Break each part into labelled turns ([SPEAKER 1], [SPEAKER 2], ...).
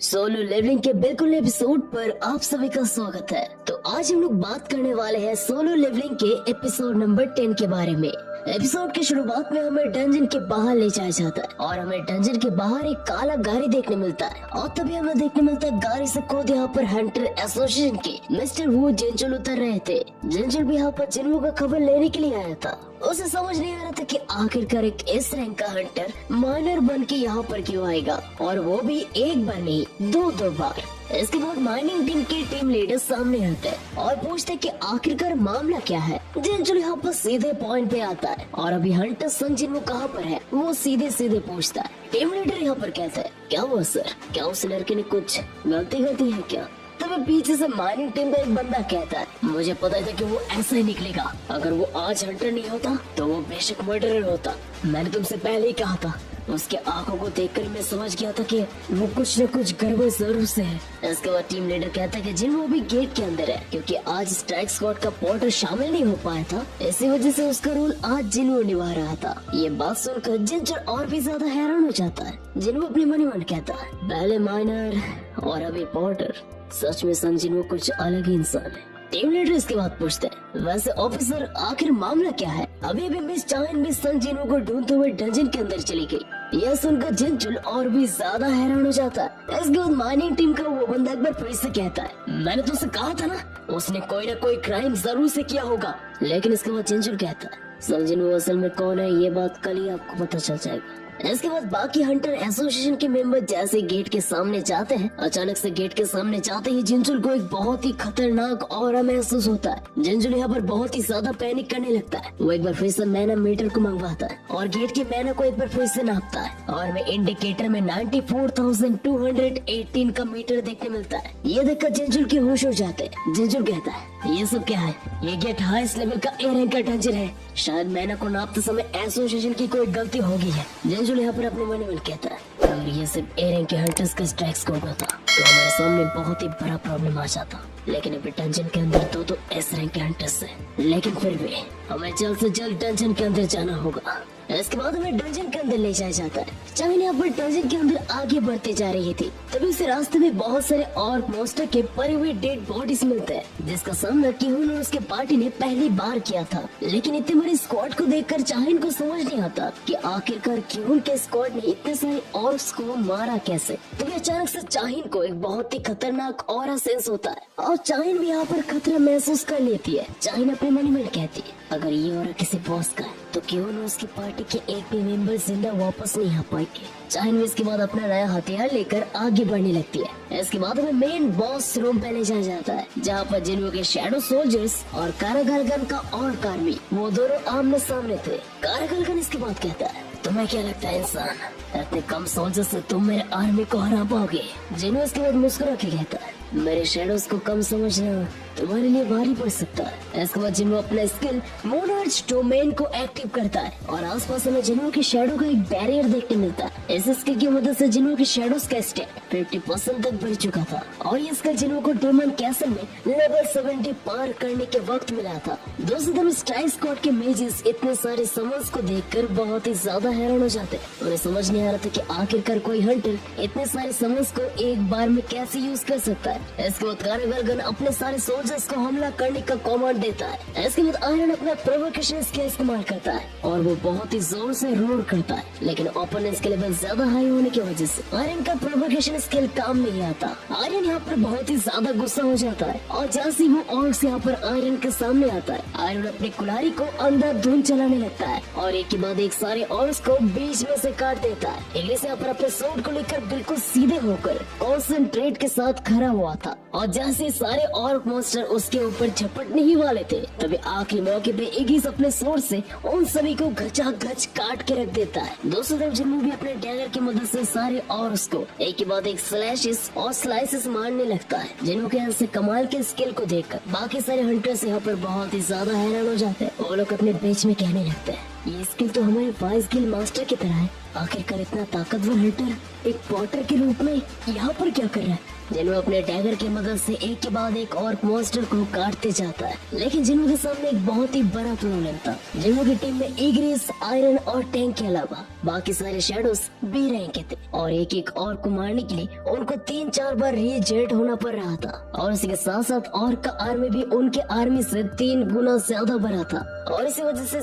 [SPEAKER 1] Solo levelling के बिल्कुल नए एपिसोड पर आप सभी का स्वागत है। तो आज हम लोग बात करने वाले हैं सोलो लेवलिंग के एपिसोड नंबर 10 के बारे में। एपिसोड की शुरुआत में हमें डंजन के बाहर ले जाया जाता है और हमें डंजन के बाहर एक काला गाड़ी देखने मिलता है और तभी हमें देखने मिलता है गाड़ी से खुद यहाँ पर हंटर एसोसिएशन के मिस्टर वू जिनचुल उतर रहे थे। जिनचुल भी यहाँ पर जिन्हों का खबर लेने के लिए आया था। उसे समझ नहीं आ रहा था कि आखिरकार एक इस रैंक का हंटर माइनर बन के यहाँ पर क्यों आएगा, और वो भी एक बार नहीं दो बार। इसके बाद माइनिंग टीम के टीम लीडर सामने आते हैं और पूछते कि आखिरकार मामला क्या है। जिनचुल यहाँ पर सीधे पॉइंट पे आता है और अभी हंटर संग जिन वो कहाँ पर है वो सीधे पूछता है। टीम लीडर यहाँ पर कहता है, क्या हुआ सर, क्या उस लड़के ने कुछ गलती है क्या? तभी पीछे से माइनिंग टीम का एक बंदा कहता है, मुझे पता था कि वो ऐसा ही निकलेगा। अगर वो आज हंटर नहीं होता तो वो बेशक मर्डरर होता। मैंने तुमसे पहले ही कहा था। उसके आंखों को देखकर मैं समझ गया था कि वो कुछ न कुछ गड़बड़ जरूर से है। इसके बाद टीम लीडर कहता है कि जिन वो भी गेट के अंदर है, क्योंकि आज स्ट्राइक स्क्वाड का पोर्टर शामिल नहीं हो पाया था, इसी वजह से उसका रोल आज जिन वो निभा रहा था। ये बात सुनकर जिनचुल और भी ज्यादा हैरान हो जाता है। जिन वो अपने मन कहता है, पहले माइनर और अभी पोर्टर, सच में संग जिन वो कुछ अलग ही इंसान है। टीम लीडर इसके बाद पूछते हैं, वैसे ऑफिसर आखिर मामला क्या है? अभी मिस चाइन भी संग जिनों को ढूंढते हुए डंजन के अंदर चली गई। यह सुनकर जिनचुल और भी ज्यादा हैरान हो जाता है। इसके बाद माइनिंग टीम का वो बंदा एक बार फिर से कहता है, मैंने तुमसे कहा था ना, उसने कोई ना कोई क्राइम जरूर से किया होगा। लेकिन इसके बाद जिनचुल कहता है, संग जिनों असल में कौन है ये बात कल ही आपको पता चल जाएगा। इसके बाद बाकी हंटर एसोसिएशन के मेंबर जैसे गेट के सामने जाते हैं, अचानक से गेट के सामने जाते ही जिनचुल को एक बहुत ही खतरनाक ऑरा महसूस होता है। जिनचुल यहाँ पर बहुत ही ज्यादा पैनिक करने लगता है। वो एक बार फिर से मैना मीटर को मंगवाता है और गेट की मैना को एक बार फिर से नापता है और हमें इंडिकेटर में 94,218 का मीटर देखने मिलता है। ये देखकर जिनचुल के होश हो जाते हैं। जिनचुल कहता है, ये सब क्या है? ये गेट हाईएस्ट लेवल का ए रैंक का डंजन है। शायद मैना को नापते समय एसोसिएशन की कोई गलती होगी है। जिनचुल यहाँ पर अपने मन में कहता है, अगर ये सिर्फ ए रैंक के हंटर्स का स्ट्राइक स्क्वाड होता तो हमारे सामने बहुत ही बड़ा प्रॉब्लम आ जाता। लेकिन अभी डंजन के अंदर तो एस रैंक के हंटर्स है, लेकिन फिर भी हमें जल्द से जल्द डंजन के अंदर जाना होगा। इसके बाद हमें डंजन के अंदर ले जाया जाता है। चाइन यहाँ पर डंजन के अंदर आगे बढ़ते जा रही थी, तभी उसे रास्ते में बहुत सारे और मॉन्स्टर के पड़े हुए डेड बॉडीज मिलते हैं, जिसका सामना किहुन और उसके पार्टी ने पहली बार किया था। लेकिन इतनी बड़ी स्क्वाड को देखकर चाइन को समझ नहीं आता कि आखिरकार किहुन के स्क्वाड ने इतने सारे ऑर्क्स को मारा कैसे। तभी अचानक से चाइन को एक बहुत ही खतरनाक ऑरा सेंस होता है और चाइन भी यहाँ पर खतरा महसूस कर लेती है। चाइन अपने मन में कहती है, अगर ये ऑरा किसी बॉस का है तो क्यों न उसकी पार्टी के एक भी मेंबर जिंदा वापस नहीं आ पाएंगे। चाइन भी इसके बाद अपना नया हथियार लेकर आगे बढ़ने लगती है। इसके बाद हमें मेन बॉस रूम पे ले जाया जाता है, जहाँ पर जिन्हों के शैडो सोल्जर्स और कारागलगन का और आर्मी वो दोनों आमने सामने थे। कारागलगन इसके बाद कहता है, तुम्हें क्या लगता है इंसान, इतने कम सोल्जर से तुम मेरे आर्मी को हरा पाओगे? जिन्हों इसके बाद मुस्कुरा के कहता है, मेरे शैडोज को कम समझना तुम्हारे लिए भारी पड़ सकता है। इसके बाद जिन्हों अपना स्किल मोनार्च डोमेन को एक्टिव करता है और आसपास में जिन्हों के शैडो का एक बैरियर देखने मिलता है। इस स्किल की मदद से जिन्हों के शैडोज का स्टेप 50% तक बढ़ चुका था और ये स्किल जिन्हों को डेमन कैसल में लेवल 70 पार करने के वक्त मिला था। दूसरी तरफ स्ट्राइक स्क्वाड के मेजेस इतने सारे समन्स को देखकर बहुत ही ज्यादा हैरान हो जाते हैं। उन्हें समझ नहीं आ रहा था कि आखिरकार कोई हंटर इतने सारे समन्स को एक बार में कैसे यूज कर सकता है। इसके बाद कारागलगन अपने सारे सोल्जर्स को हमला करने का कमांड देता है। इसके बाद आयरन अपना प्रोवोकेशन स्किल इस्तेमाल करता है और वो बहुत ही जोर से रोर करता है, लेकिन ओपोनेंट्स के लेवल ज्यादा हाई होने की वजह से आयरन का प्रोवोकेशन स्किल काम नहीं आता। आयरन यहाँ पर बहुत ही ज्यादा गुस्सा हो जाता है और जैसे वो ऑर्क्स यहाँ पर आयरन के सामने आता है, आयरन अपनी कुल्हाड़ी को अंदर धुंध चलाने लगता है और एक के बाद एक सारे ऑर्क्स को बीच में से काट देता है। इंग्लिश यहाँ पर अपने सोर्ड को लेकर बिल्कुल सीधे होकर कॉन्सेंट्रेट के साथ खड़ा हुआ था और जैसे सारे ऑर्क मॉन्स्टर उसके ऊपर झपटने ही वाले थे, तभी आखिरी मौके पे इगिस अपने सोर्ड से उन सभी को घचाघच काट के रख देता है। दूसरी तरफ जिन्हों भी अपने डैगर की मदद से सारे ऑर्क्स को एक के बाद एक स्लैशेस और स्लाइसेस मारने लगता है। जिन्हों के ऐसे कमाल के स्किल को देखकर बाकी सारे हंटर्स यहाँ पर बहुत ही ज्यादा हैरान हो जाते हैं। वो लोग अपने बीच में कहने लगते हैं, ये स्किल तो हमारे वाइस गिल मास्टर की तरह है, आखिरकार इतना ताकतवर हंटर एक पॉटर के रूप में यहाँ पर क्या कर रहा है? जिन्हों अपने डैगर की मदद से एक के बाद एक और मॉन्स्टर को काटते जाता है, लेकिन जिन्हों के सामने एक बहुत ही बड़ा प्रॉब्लम था। जिन्हों की टीम में इग्रिस, आयरन और टैंक के अलावा बाकी सारे शैडोज बी रैंक के थे और एक एक और को मारने के लिए उनको 3-4 बार रीजेट होना पड़ रहा था। और इसी के साथ साथ और का आर्मी भी उनके आर्मी से 3 गुना ज्यादा बड़ा था और इसी वजह से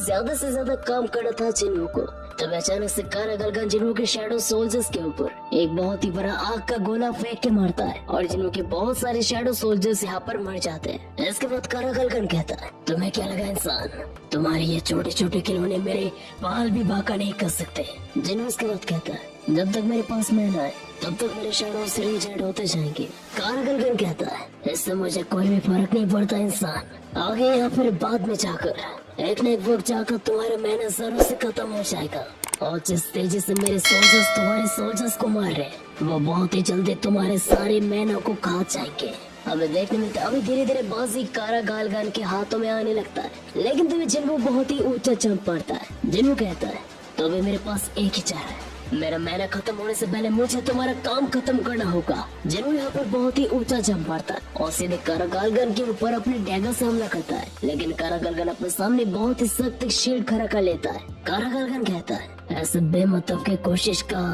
[SPEAKER 1] ज्यादा काम करना था जिन्हों को। तब अचानक से कारागलगन जिन्हों के शैडो सोल्जर्स के ऊपर एक बहुत ही बड़ा आग का गोला फेंक के मारता है और जिन्हों के बहुत सारे शैडो सोल्जर्स यहाँ पर मर जाते हैं। इसके बाद कारागलगन कहता है, तुम्हें क्या लगा इंसान, तुम्हारे ये छोटे छोटे खिलौने मेरे बाल भी बांका नहीं कर सकते। जिन्हों इसके बाद कहता है, जब तक मेरे पास मैन आए तब तक मेरे शैडो से रीजेट होते जाएंगे। कारागलगन कहता है, इससे मुझे कोई भी फर्क नहीं पड़ता इंसान, आगे या फिर बाद में जाकर एक न एक वक्त जाकर तुम्हारा मेहनत जरूर से खत्म हो जाएगा और जिस तेजी से मेरे सोल्जर्स तुम्हारे सोल्जर्स को मार रहे वो बहुत ही जल्दी तुम्हारे सारे मैनों को खा जाएंगे। हमें देखने मिलता है अभी धीरे धीरे बाजी कारागलगन के हाथों में आने लगता है, लेकिन तुम्हें जिन्हों बहुत ही ऊंचा चंप पड़ता है। जिन्हों कहता है, तो अभी मेरे पास एक ही चारा है, मेरा मैना खत्म होने से पहले मुझे तुम्हारा काम खत्म करना होगा। जिन्हों यहाँ पर बहुत ही ऊंचा जंप मारता है और सीधे कारागलगन के ऊपर अपने डैगर से हमला करता है, लेकिन कारागलगन अपने सामने बहुत ही सख्त शील्ड खड़ा कर लेता है। कारागलगन कहता है, ऐसे बेमतलब की कोशिश का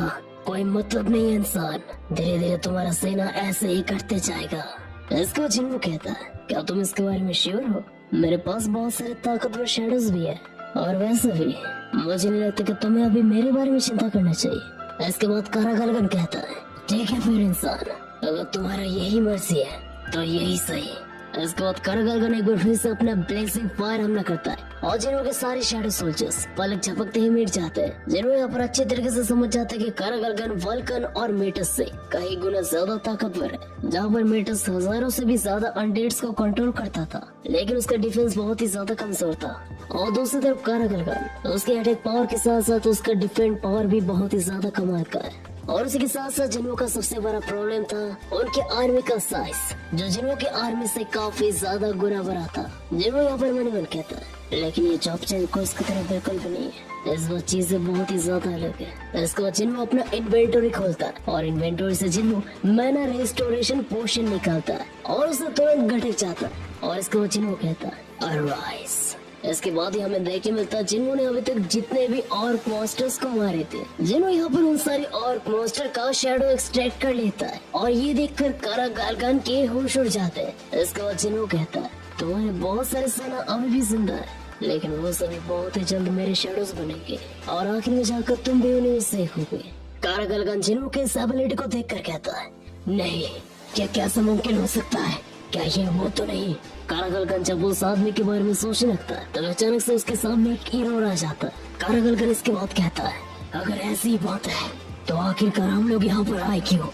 [SPEAKER 1] कोई मतलब नहीं है इंसान, धीरे धीरे तुम्हारा सेना ऐसे ही कटते जाएगा। इसको जिन्हों कहता है, क्या तुम इसके बारे में श्योर हो? मेरे पास बहुत सारे ताकतवर शैडोज भी है और वैसे भी मुझे नहीं लगता कि तुम्हें अभी मेरे बारे में चिंता करना चाहिए। इसके बाद कारागलगन कहता है, ठीक है फिर इंसान, अगर तुम्हारा यही मर्जी है तो यही सही। इसके बाद कारागलगन एक बार फिर से अपना ब्लेजिंग फायर हमला करता है और जिन्हों के सारे शैडो सोल्जर्स पलक झपकते ही मिट जाते हैं। जिन्हों यहाँ पर अच्छे तरीके से समझ जाते हैं कि कारागलगन वल्कन और मेटस से कई गुना ज्यादा ताकतवर है। जहाँ पर मेटस हजारों से भी ज्यादा अनडेड्स को कंट्रोल करता था, लेकिन उसका डिफेंस बहुत ही ज्यादा कमजोर था। और दूसरी तरफ कारागलगन उसके अटैक पावर के साथ साथ उसका डिफेंड पावर भी बहुत ही ज्यादा कमाल का है। और उसी के साथ साथ जिन्हों का सबसे बड़ा प्रॉब्लम था उनके आर्मी का साइज, जो जिन्हों की आर्मी से काफी ज्यादा गुना बड़ा था। जिन्हों यहाँ पर मन कहता है, लेकिन ये जॉब चेंज को इसकी तरह बिल्कुल भी नहीं है, इस बार चीजें बहुत ही ज्यादा अलग है। इसके बाद जिन्हों अपना इन्वेंटरी खोलता है और इन्वेंटरी से जिन्हों मैना रेस्टोरेशन पोशन निकालता है और उसे तुरंत घटित जाता है। और इसके बाद जिन्हों कहता है, अराइज। इसके बाद ही हमें देखने मिलता है जिन्होंने अभी तक जितने भी ऑर्क मॉन्स्टर्स को मारे थे। जिन्हों यहाँ पर उन सारे ऑर्क मॉन्स्टर का शैडो एक्सट्रैक्ट कर लेता है और ये देखकर कारागलगन के होश उड़ जाते हैं। इसके बाद जिन्हों कहता है, तुम्हारे बहुत सारे सेना अभी भी जिंदा है, लेकिन वो सभी बहुत ही जल्द मेरे शैडोज बनेंगे और आखिर में जाकर तुम भी उन्हें सीखोगे। कारागलगन जिन्हों के इस एबिलिटी को देखकर कहता है, नहीं, क्या कैसा मुमकिन हो सकता है, क्या ये वो तो नहीं। कारागलगन जब उस आदमी के बारे में सोचने लगता है तब अचानक से उसके सामने एक हीरो आ जाता है। कारागलगन इसके बाद कहता है, अगर ऐसी ही बात है तो आखिरकार हम लोग यहाँ पर आए क्यों?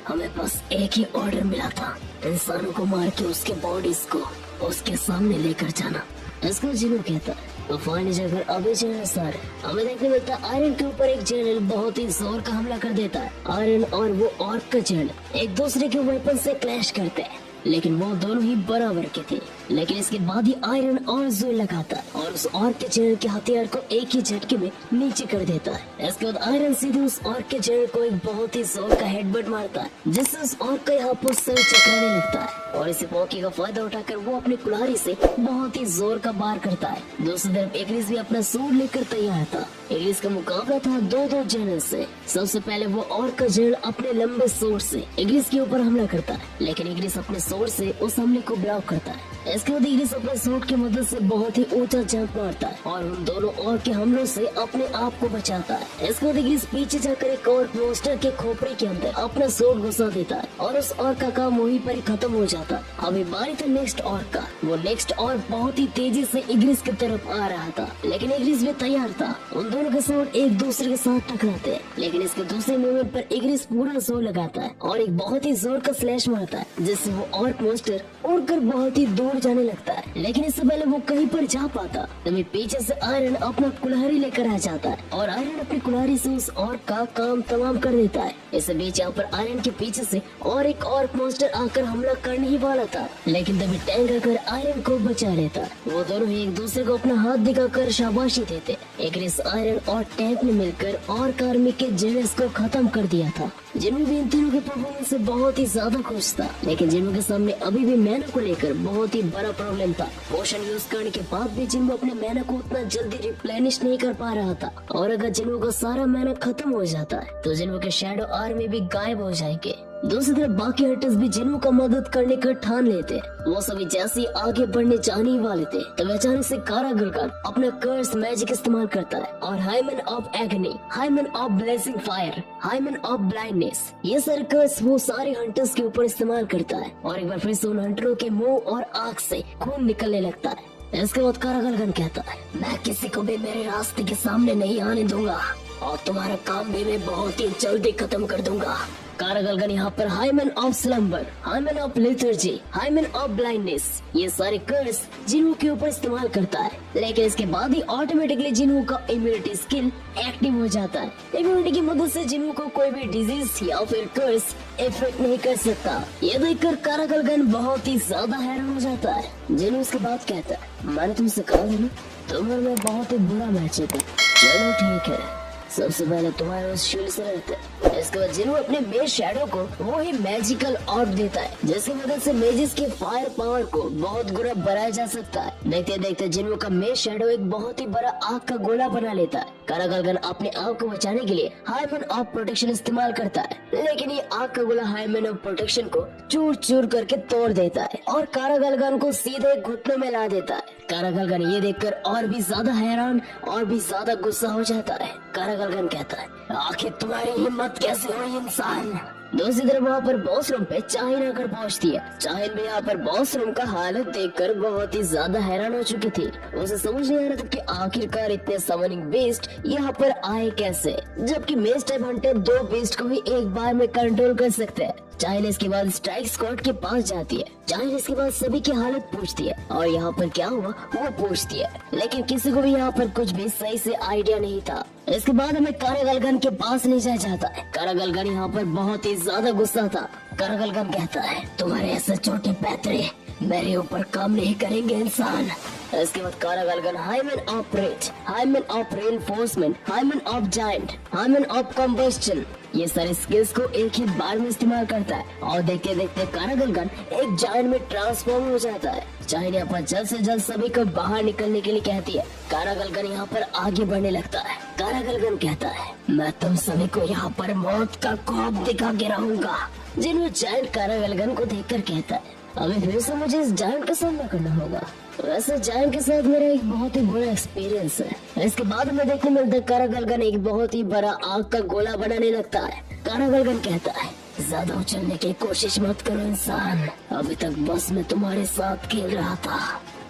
[SPEAKER 1] हमें बस एक ही ऑर्डर मिला था, इंसानों को मार के उसके बॉडीज को उसके सामने लेकर जाना। इसको जिन्हों कहता है, तो फाइनली जगह अभी जनरल सर हमें देखने मिलता है आयरन के ऊपर एक जनरल बहुत ही जोर का हमला कर देता है। आयरन और वो ऑर्क का जनरल एक दूसरे के वेपन से क्लैश करते हैं, लेकिन वो दोनों ही बराबर के थे। लेकिन इसके बाद ही आयरन और जोर लगाता है और उस ऑर्क के जनरल के हथियार को एक ही झटके में नीचे कर देता है। इसके बाद आयरन सीधे उस ऑर्क के जनरल को एक बहुत ही जोर का हेडबट मारता है, जिससे उस ऑर्क का यहाँ पर सर चकराने लगता है और इस मौके का फायदा उठाकर वो अपनी कुल्हाड़ी से बहुत ही जोर का वार करता है। दूसरी तरफ इग्रिस भी अपना सूट लेकर तैयार था। इग्रिस का मुकाबला था दो जनरल से। सबसे पहले वो ऑर्क का जनरल अपने लंबे सूट से इग्रिस के ऊपर हमला करता है, लेकिन इग्रिस अपने सूट से उस हमले को ब्लॉक करता है। इसके बाद इग्रिस अपने सूट की मदद से बहुत ही ऊंचा जंप मारता है और उन दोनों ऑर्क के हमलों से अपने आप को बचाता है। इसके बाद इग्रिस पीछे जाकर एक ऑर्क मॉन्स्टर के खोपड़ी के अंदर अपना सूट घुसा देता है और उस ऑर्क का काम वहीं पर ही खत्म हो जाता है। अभी बारी था नेक्स्ट ऑर्क का। वो नेक्स्ट ऑर्क बहुत ही तेजी से इग्रिस की तरफ आ रहा था, लेकिन इग्रिस भी तैयार था। उन दोनों के सूट एक दूसरे के साथ टकराते हैं, लेकिन इसके दूसरे मूवमेंट पर इग्रिस पूरा जोर लगाता है और एक बहुत ही जोर का स्लैश मारता है, जिससे वो ऑर्क मॉन्स्टर उड़कर बहुत ही दूर उड़ जाने लगता है, लेकिन इससे पहले वो कहीं पर जा पाता तभी पीछे से आयरन अपना कुल्हाड़ी लेकर आ जाता है और आयरन अपनी कुल्हाड़ी से उस और का काम तमाम कर देता है। इस बीच यहाँ पर आयरन के पीछे से और एक और मॉन्स्टर आकर हमला करने ही वाला था, लेकिन तभी टैंक आकर आयरन को बचा लेता है। वो दोनों ही एक दूसरे को अपना हाथ दिखाकर शाबाशी देते। एक रेस आयरन और टैंक ने मिलकर और कार्मिक के जेनेस को खत्म कर दिया था। जिन्हों भी इन तीनों के परफॉर्मेंस से बहुत ही ज्यादा खुश था, लेकिन जिन्हों के सामने अभी भी मैना को लेकर बहुत ही बड़ा प्रॉब्लम था। पोशन यूज करने के बाद भी जिन्हों अपने मैना को उतना जल्दी रिप्लेनिश नहीं कर पा रहा था, और अगर जिन्हों का सारा मैना खत्म हो जाता है तो जिन्हों के शैडो आर्मी भी गायब हो जाएंगे। दूसरी तरफ बाकी हंटर्स भी जिन्हों का मदद करने का ठान लेते। वो सभी जैसे ही आगे बढ़ने जाने ही वाले थे तब अचानक से कारागुलगान अपना कर्स मैजिक इस्तेमाल करता है और hymn of agony, hymn of blessing fire, hymn of blindness, ये सारे कर्स वो सारे हंटर्स के ऊपर इस्तेमाल करता है और एक बार फिर से उन हंटरों के मुंह और आँख से खून निकलने लगता है। इसके बाद कारागुलगान कहता है, मैं किसी को भी मेरे रास्ते के सामने नहीं आने दूंगा और तुम्हारा काम भी मैं बहुत ही जल्दी खत्म कर दूंगा। कारागुलगान यहाँ पर hymn of slumber, hymn of lethargy, hymn of blindness, ये सारे कर्स जिन्हों के ऊपर इस्तेमाल करता है, लेकिन इसके बाद ही ऑटोमेटिकली जिन्हों का इम्यूनिटी स्किल एक्टिव हो जाता है। इम्यूनिटी की मदद से जिन्हों को कोई भी डिजीज या फिर कर्स इफेक्ट नहीं कर सकता। ये देखकर कारागुलगान बहुत ही ज्यादा हैरान हो जाता है। जिन्हों इसके बाद कहता है, मैंने तुमसे कहा था ना तुम और मैं बहुत ही बुरा मैच है। चलो ठीक है, सबसे पहले तुम्हारे उस शील्ड से रहते हैं। इसके बाद जिन्हों अपने मेज शैडो को वो ही मैजिकल ऑर्ब देता है, जिसकी मदद से मेजिस के फायर पावर को बहुत गुना बढ़ाया जा सकता है। देखते देखते जिन्हों का मेज शैडो एक बहुत ही बड़ा आग का गोला बना लेता है। कारागुलगान अपने आग को बचाने के लिए हाइमन ऑफ प्रोटेक्शन इस्तेमाल करता है, लेकिन ये आग का गोला हाइमन ऑफ प्रोटेक्शन को चूर चूर करके तोड़ देता है और कारागुलगान को सीधे घुटनों में ला देता है। कारागुलगान ये देखकर और भी ज्यादा हैरान और भी ज्यादा गुस्सा हो जाता है। कारागुलगान कहता है, आखिर तुम्हारी हिम्मत कैसे हुई इंसान। दूसरी तरफ वहाँ पर बॉस रूम पे चाहिन आकर पहुँचती है। चाहिन भी यहाँ पर बॉस रूम का हालत देखकर बहुत ही ज्यादा हैरान हो चुकी थी। उसे समझ नहीं आ रहा था कि आखिरकार इतने समनिंग बीस्ट यहाँ पर आए कैसे, जबकि मेज टाइप हंटर दो बीस्ट को भी एक बार में कंट्रोल कर सकते हैं। चाहिन इसके बाद स्ट्राइक स्क्वाड के पास जाती है। चाहिन इसके बाद सभी की हालत पूछती है और यहाँ पर क्या हुआ वो पूछती है, लेकिन किसी को भी यहाँ पर कुछ भी सही से आइडिया नहीं था। इसके बाद हमें कारागुलगान के पास ले जाया जाता है। कारागुलगान यहाँ पर बहुत ही ज्यादा गुस्सा था। कारागुलगान कहता है, तुम्हारे ऐसे छोटे पैतरे मेरे ऊपर काम नहीं करेंगे इंसान। इसके बाद कारागुलगान hymn of rage, hymn of reinforcement, hymn of giant, hymn of combustion, ये सारे स्किल्स को एक ही बार में इस्तेमाल करता है और देखते देखते कारागुलगान एक जायंट में ट्रांसफॉर्म हो जाता है। चाहिन यहाँ पर जल्द से जल्द सभी को बाहर निकलने के लिए कहती है। कारागुलगान यहाँ पर आगे बढ़ने लगता है। कारागुलगान कहता है, मैं तुम सभी को यहाँ पर मौत का खौफ दिखा के रहूंगा। जिन्होंने जायंट कारागुलगान को देखकर कहता है, अभी फिर से मुझे इस जायंट का सामना करना होगा। वैसे जायंट के साथ मेरा एक बहुत ही बुरा एक्सपीरियंस है। इसके बाद में देखने मिलता है कारागुलगान एक बहुत ही बड़ा आग का गोला बनाने लगता है। कारागुलगान कहता है, ज्यादा उछलने की कोशिश मत करो इंसान, अभी तक बस मैं तुम्हारे साथ खेल रहा था।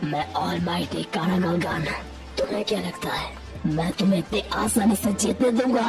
[SPEAKER 1] मैं ऑलमाइटी कारागुलगान, तुम्हें क्या लगता है मैं तुम्हें इतनी आसानी से जीतने दूंगा।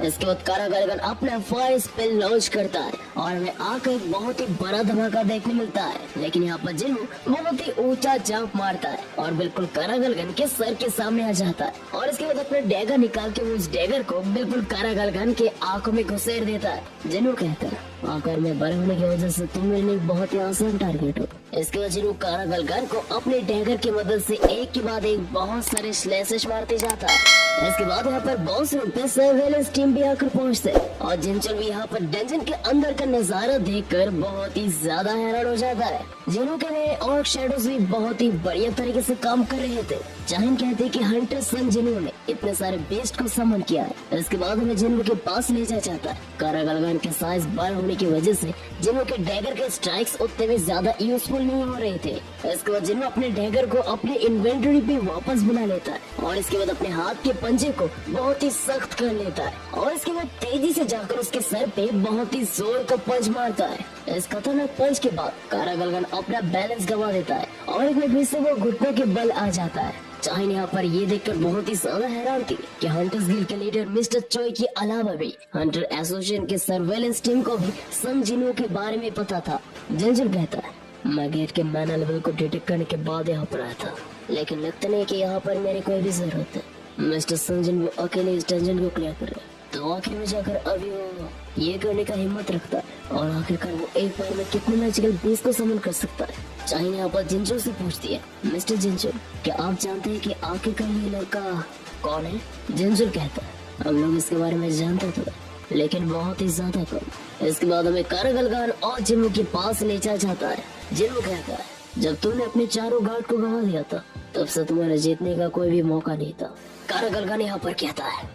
[SPEAKER 1] इसके बाद कारागुलगान अपना फायर स्पेल लॉन्च करता है और हमें आकर एक बहुत ही बड़ा धमाका देखने मिलता है, लेकिन यहाँ पर जिन्हों बहुत ही ऊंचा जंप मारता है और बिल्कुल कारागुलगान के सर के सामने आ जाता है और इसके बाद अपना डैगर निकाल के उस डैगर को बिल्कुल कारागुलगान के आंखों में घुसेड़ देता है। जिन्हों कहता है, आकर में बड़े होने की वजह से तुम मेरे लिए बहुत ही आसान टारगेट हो। इसके बाद जिन्हों कारागुलगान को अपने डैगर की मदद से एक के बाद एक बहुत सारे स्लैशेस मारते जाता है। इसके बाद यहाँ पर बॉस रूम पे सर्वेलेंस टीम भी आकर पहुँचते और जिनचल भी यहाँ पर डंजन के अंदर का नजारा देखकर बहुत ही ज्यादा हैरान हो जाता है। जिन्हों के लिए और शैडोज भी बहुत ही बढ़िया तरीके से काम कर रहे थे। चाहिन कहते कि हंटर सन जिन्हों ने इतने सारे बेस्ट को समन किया है। इसके बाद हमें जिन्हों के पास ले जाया जाता है। कारागुलगान के साइज बड़ा होने की वजह से जिन्हों के डैगर के स्ट्राइक्स उतने भी ज्यादा यूजफुल नहीं हो रहे थे। इसके बाद जिन्हों अपने डैगर को अपने इन्वेंटरी पे वापस बुला लेता है और इसके बाद अपने हाथ के पंजे को बहुत ही सख्त कर लेता है और इसके बाद तेजी से जाकर उसके सर पे बहुत ही जोर का पंच मारता है। इस खतरनाक पंच के बाद कारागुलगान अपना बैलेंस गंवा देता है और एक मिनट से वो घुटनों के बल आ जाता है। चाहिन यहाँ पर ये देखकर बहुत ही ज्यादा हैरान थी कि हंटर्स गिल्ड के लीडर मिस्टर चोई के अलावा भी हंटर एसोसिएशन के सर्वेलेंस टीम को भी सन जिन्हों के बारे में पता था। जिनजिन कहता है, मैं गेट के मैना लेवल को डिटेक्ट करने के बाद यहाँ पर आया था, लेकिन लगता नहीं कि यहाँ पर मेरी कोई भी जरूरत है। मिस्टर संजन वो अकेले इस डंजन को क्लियर कर रहे हैं, तो आखिर में जाकर अभी वो ये करने का हिम्मत रखता है और आखिरकार वो एक बार में कितने मैजिकल बीस्ट को समन कर सकता है। चाहे यहाँ पर जिंजू से पूछती है, मिस्टर जिंजू क्या आप जानते हैं कि आखिरकार ये लड़का कौन है? जिंजू कहता है हम लोग इसके बारे में जानते थे, लेकिन बहुत ही ज्यादा कम। इसके बाद हमें कारगलगान और जिन्नू के पास ले जाता है। जिन्नू कहता है जब तुमने अपने चारों गार्ड को गवा दिया था तब से तुम्हारे जीतने का कोई भी मौका नहीं था। कारगलगान यहाँ पर कहता है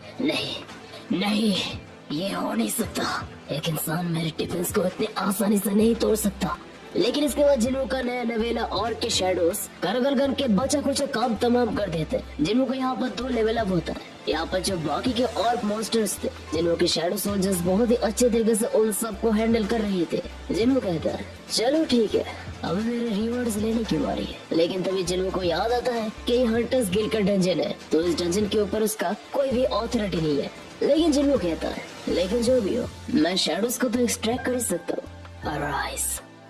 [SPEAKER 1] नहीं, ये हो नहीं सकता। एक इंसान मेरे डिफेंस को इतने आसानी से नहीं तोड़ सकता। लेकिन इसके बाद जिन्नू का नया नवेला और के शैडोज कारगलगान के बचा कुछ काम तमाम कर देते। जिन्नू का यहाँ पर 2 लेवल अप होता है। यहाँ पर जो बाकी के और मॉन्स्टर्स थे, जिन्हों के शैडो सोल्जर्स बहुत ही अच्छे तरीके से उन सबको हैंडल कर रहे थे। जिन्नू कहता है चलो ठीक है, अब मेरे रिवॉर्ड्स लेने की बारी है। लेकिन तभी जिन्नू को याद आता है कि ये हंटर्स गिल्ड का डंजन है, तो इस डंजन के ऊपर उसका कोई भी ऑथोरिटी नहीं है। लेकिन जिन्नू कहता है लेकिन जो भी हो मैं शैडोज को तो एक्सट्रैक्ट कर ही सकता हूँ। अराइज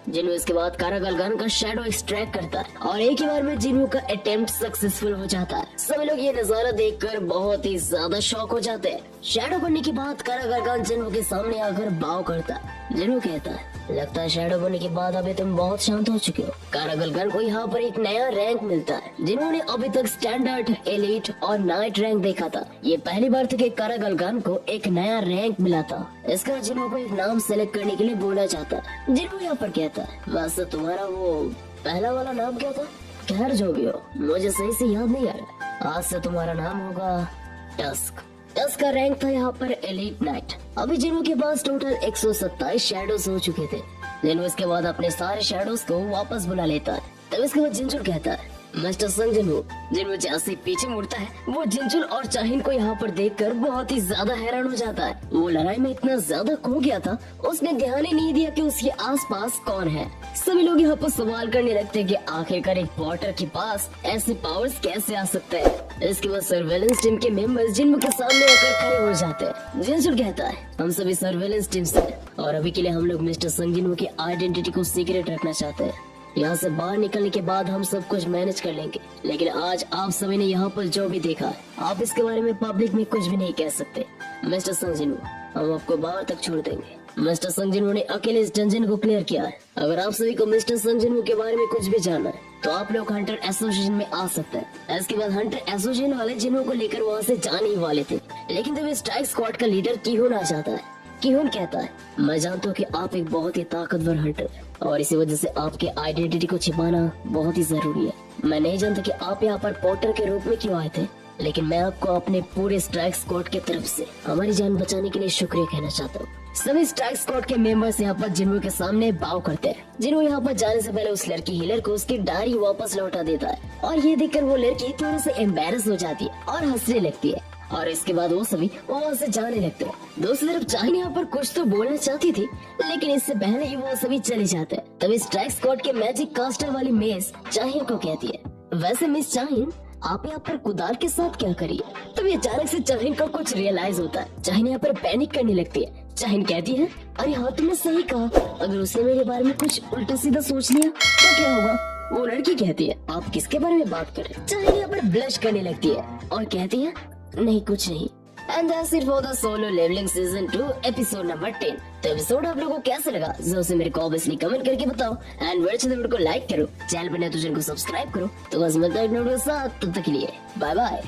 [SPEAKER 1] जिन्नू इसके बाद कारगलगान का शैडो एक्सट्रैक्ट करता है और एक ही बार में जिन्नू का अटेम्प्ट सक्सेसफुल हो जाता है। सभी लोग ये नजारा देखकर बहुत ही ज्यादा शॉक हो जाते हैं। शैडो बनने के बाद कारगलगान जिन्नू के सामने आकर बाव करता है। जिन्नू कहता है लगता है शैडो बनने के बाद अभी तुम बहुत शांत हो चुके हो। कारगलगान को यहाँ पर एक नया रैंक मिलता है। जिन्होंने अभी तक स्टैंडर्ड, एलीट और नाइट रैंक देखा था, ये पहली बार था कि कारगलगान को एक नया रैंक मिला था। इसका जिन्हों को एक नाम सेलेक्ट करने के लिए बोला जाता है। जिन्हों यहाँ पर कहता है वैसे तुम्हारा वो पहला वाला नाम क्या था? खैर जो भी हो, मुझे सही से याद नहीं आ रहा। आज से तुम्हारा नाम होगा टस्क। टस्क का रैंक था यहाँ पर एलीट नाइट। अभी जिन्हों के पास टोटल 127 शैडोज हो चुके थे। जिन्हों इसके बाद अपने सारे शैडोज को वापस बुला लेता है। तब इसके बाद जिंजुल कहता है मिस्टर संजन जिन्हों जैसे पीछे मुड़ता है, वो जिंजुल और चाहिन को यहाँ पर देखकर बहुत ही ज्यादा हैरान हो जाता है। वो लड़ाई में इतना ज्यादा खो गया था, उसने ध्यान ही नहीं दिया कि उसके आसपास कौन है। सभी लोग यहाँ पर सवाल करने लगते हैं कि आखिरकार एक पॉटर के पास ऐसे पावर्स कैसे आ सकते हैं। इसके बाद सर्वेलेंस टीम के मेंबर्स जिन्हों के सामने आकर खड़े हो जाते हैं। जिंजुल कहता है हम सभी सर्वेलेंस टीम से और अभी के लिए हम लोग मिस्टर संजन की आइडेंटिटी को सीक्रेट रखना चाहते हैं। यहाँ से बाहर निकलने के बाद हम सब कुछ मैनेज कर लेंगे, लेकिन आज आप सभी ने यहाँ पर जो भी देखा है आप इसके बारे में पब्लिक में कुछ भी नहीं कह सकते। मिस्टर संजन हम आपको बाहर तक छोड़ देंगे। मिस्टर संजन ने अकेले इस डंजन को क्लियर किया है। अगर आप सभी को मिस्टर संजन के बारे में कुछ भी जानना है तो आप लोग हंटर एसोसिएशन में आ सकते हैं। इसके बाद हंटर एसोसिएशन वाले जिन्हों को लेकर वहाँ से जाने ही वाले थे, लेकिन तभी स्ट्राइक स्क्वाड का लीडर किहोन आ जाता है। किहोन कहता है मैं जानता हूँ कि आप एक बहुत ही ताकतवर हंटर हैं और इसी वजह से आपके आइडेंटिटी को छिपाना बहुत ही जरूरी है। मैं नहीं जानता कि आप यहाँ पर पोर्टर के रूप में क्यों आए थे, लेकिन मैं आपको अपने पूरे स्ट्राइक स्क्वाड की तरफ से हमारी जान बचाने के लिए शुक्रिया कहना चाहता हूँ। सभी स्ट्राइक स्क्वाड के मेंबर्स यहाँ पर जिन्हों के सामने बाव करते हैं। जिन्हों यहाँ पर जाने से पहले उस लड़की हीलर को उसकी डायरी वापस लौटा देता है और ये देखकर वो लड़की थोड़ी सी एम्बेरस हो जाती है और हंसने लगती है और इसके बाद वो सभी वहाँ से जाने लगते हैं। दूसरी तरफ चाहिन यहाँ पर कुछ तो बोलना चाहती थी, लेकिन इससे पहले ही वो सभी चले जाते हैं। तभी स्ट्राइक स्क्वाड के मैजिक कास्टर वाली मेस चाहिन को कहती है वैसे मिस चाहिन आप यहाँ पर कुदाल के साथ क्या करिए। तभी अचानक से चाहिन को कुछ रियलाइज होता है। चाहिन यहाँ पर पैनिक करने लगती है। चाहिन कहती है अरे हाँ तुमने सही कहा, अगर उसने मेरे बारे में कुछ उल्टा सीधा सोच लिया तो क्या होगा। वो लड़की कहती है आप किसके बारे में बात कर रहे हैं। चाहिन यहाँ पर ब्लश करने लगती है और कहती है नहीं कुछ नहीं। And that's it for the solo leveling season 2 episode number 10। तो एपिसोड आप लोगों को कैसा लगा जरूर से मेरे को ऑब्वियसली कमेंट करके बताओ एंड वीडियो को लाइक करो, चैनल पर नए तो चैनल को सब्सक्राइब करो। तो बस मिलता है एक नए वीडियो के साथ, तब तक के लिए बाय बाय।